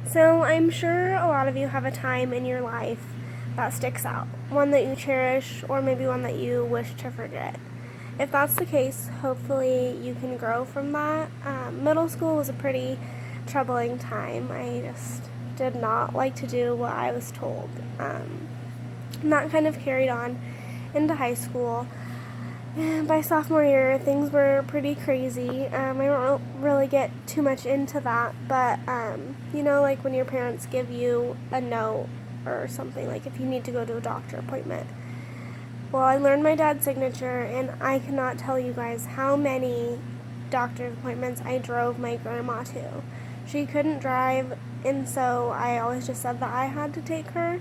So I'm sure a lot of you have a time in your life that sticks out, one that you cherish or maybe one that you wish to forget. If that's the case, hopefully you can grow from that. Middle school was a pretty troubling time. I just did not like to do what I was told. And that kind of carried on into high school. By sophomore year, things were pretty crazy. I don't really get too much into that, but like when your parents give you a note or something, like if you need to go to a doctor appointment. Well, I learned my dad's signature, and I cannot tell you guys how many doctor's appointments I drove my grandma to. She couldn't drive, and so I always just said that I had to take her.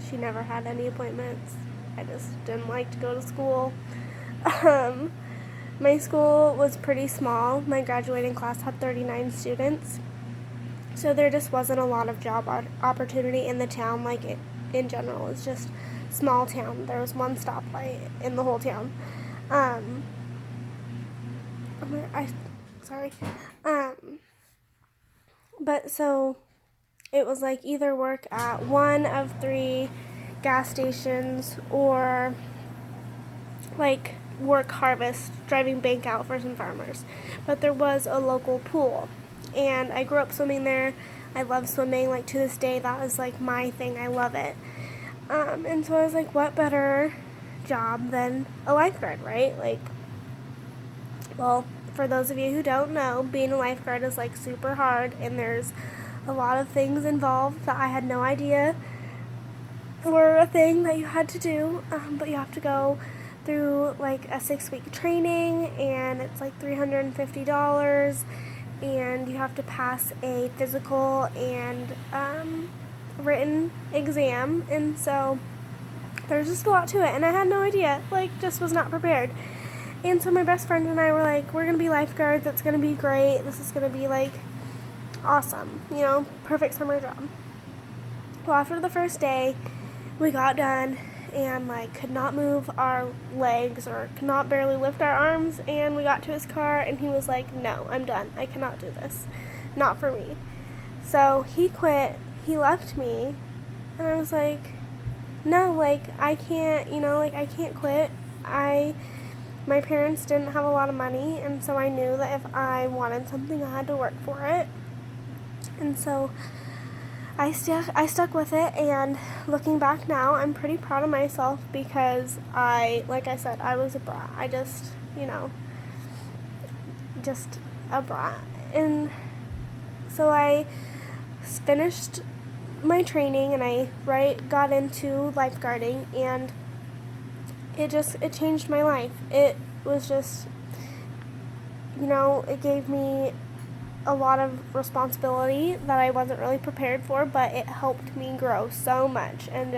She never had any appointments. I just didn't like to go to school. My school was pretty small. My graduating class had 39 students. So there just wasn't a lot of job opportunity in the town, in general. It's just small town. There was one stoplight in the whole town. But so it was like either work at one of 3 gas stations or like work harvest, driving bank out for some farmers. But there was a local pool, and I grew up swimming there. I love swimming. Like to this day, that is like my thing. I love it. And so I was like, what better job than a lifeguard, right? Well, for those of you who don't know, being a lifeguard is like super hard, and there's a lot of things involved that I had no idea were a thing that you had to do, but you have to go through like a 6-week training, and it's like $350, and you have to pass a physical and written exam, and so there's just a lot to it, and I had no idea, just was not prepared. And so my best friend and I were like, we're gonna be lifeguards, it's gonna be great, this is gonna be awesome, perfect summer job. Well, after the first day, we got done and could not move our legs or could not barely lift our arms, and we got to his car and he was like, no, I'm done, I cannot do this, not for me. So he quit, he left me, and I was like, no, I can't, I can't quit. My parents didn't have a lot of money, and so I knew that if I wanted something, I had to work for it. And so I stuck with it, and looking back now, I'm pretty proud of myself because like I said, I was a brat. I just a brat. And so I finished my training, and I got into lifeguarding, and it changed my life. It was just, it gave me a lot of responsibility that I wasn't really prepared for, but it helped me grow so much, and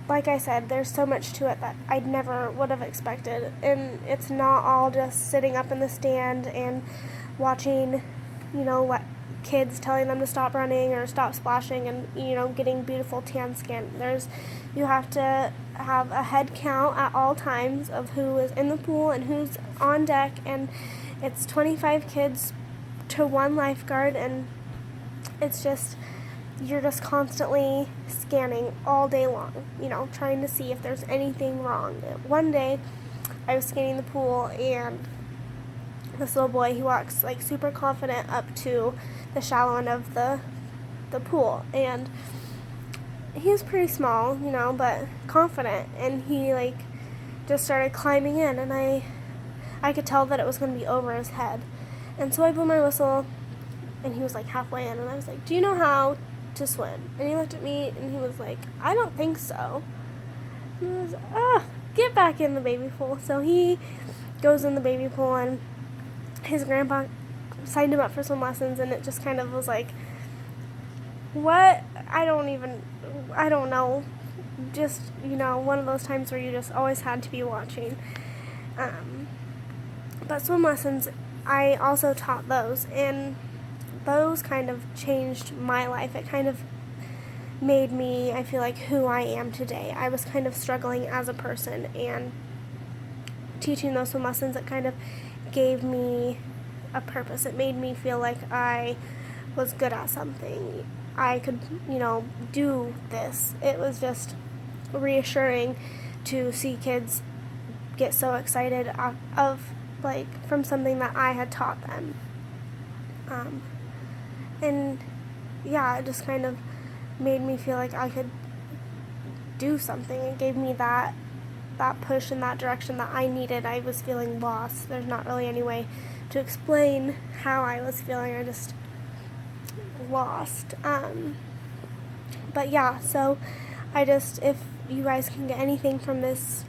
like I said, there's so much to it that I never would have expected, and it's not all just sitting up in the stand and watching, what kids telling them to stop running or stop splashing and, getting beautiful tan skin. You have to have a head count at all times of who is in the pool and who's on deck, and it's 25 kids to one lifeguard, and it's just, you're just constantly scanning all day long, trying to see if there's anything wrong. One day, I was scanning the pool, and this little boy, he walks super confident up to the shallow end of the pool, and he's pretty small, but confident, and he just started climbing in, and I could tell that it was going to be over his head. And so I blew my whistle, and he was halfway in, and I was like, do you know how to swim? And he looked at me, and he was like, I don't think so. And I was, get back in the baby pool. So he goes in the baby pool, and his grandpa signed him up for some lessons, and it just kind of was what? I don't know. Just, one of those times where you just always had to be watching. But swim lessons, I also taught those, and those kind of changed my life. It kind of made me, I feel who I am today. I was kind of struggling as a person, and teaching those swim lessons, it kind of gave me a purpose. It made me feel like I was good at something. I could, do this. It was just reassuring to see kids get so excited from something that I had taught them. And yeah, it just kind of made me feel like I could do something. It gave me that push in that direction that I needed. I was feeling lost. There's not really any way to explain how I was feeling. I just lost. But yeah, so if you guys can get anything from this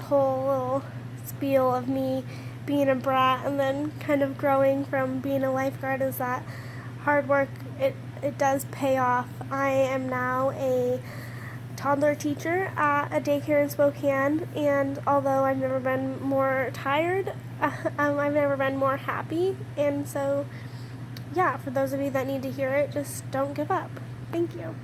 whole little spiel of me being a brat and then kind of growing from being a lifeguard, is that hard work, it does pay off. I am now a toddler teacher at a daycare in Spokane, and although I've never been more tired, I've never been more happy. And so yeah, for those of you that need to hear it, just don't give up. Thank you.